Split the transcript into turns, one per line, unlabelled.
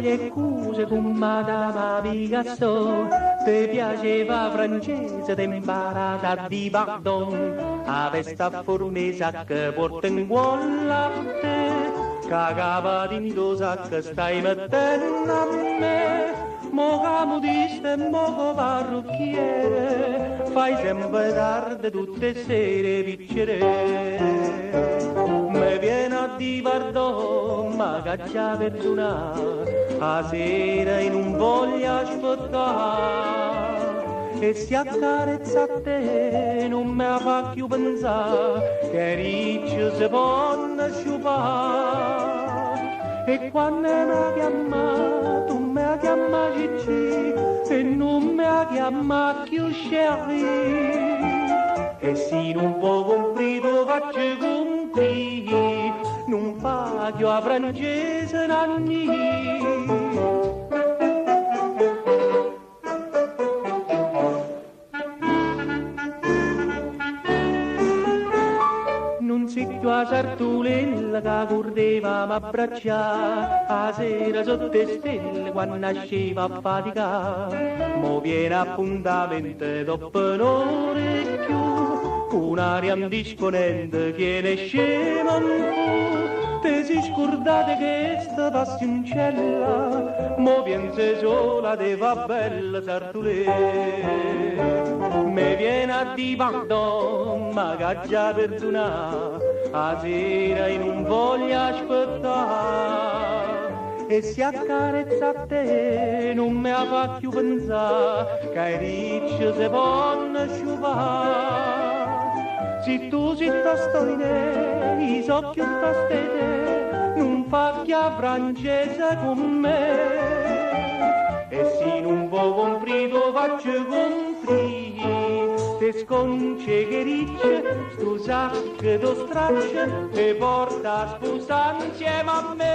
le cose con Madame Picasso, te piaceva francese, te imparata di pardon, a vesta formesa che porta in buon latte, cagava d'indo sacca stai mettendo a me, mo camudista e mo parrucchiere, fai sempre tardi tutte sere piccere. Mi viene a di pardon, ma che già perdonare, a sera in un voglia aspettare, e si accarezza a te, non me la fa più pensare, che ricci si possono sciupare, e quando mi ha chiamato, tu me la chiama Cicci, e non me la chiama più Sherry. E se non può comprire faccio comprire, non pago a francese nanni. Non si più a sartulella che cordeva m'abbracciare, a sera sotto le stelle quando nasceva a faticare, mo viene appuntamento dopo un'ora e più, un'aria disponente che ne scema un po', te si scordate che sta passioncella, mo piense sola te va bella sartulella. Me viene a di pardon, ma che già perdonare, a sera in un voglia aspettare, e si accarezza a te, non me la fa più pensare, che i ricci si possono sciupare. Se tu si tostoine, i so più tostete, non fa chiave francese con me, e se non può comprire faccio comprire, te sconce che ricce, stu sacco do stracce, e porta a sposare insieme a me.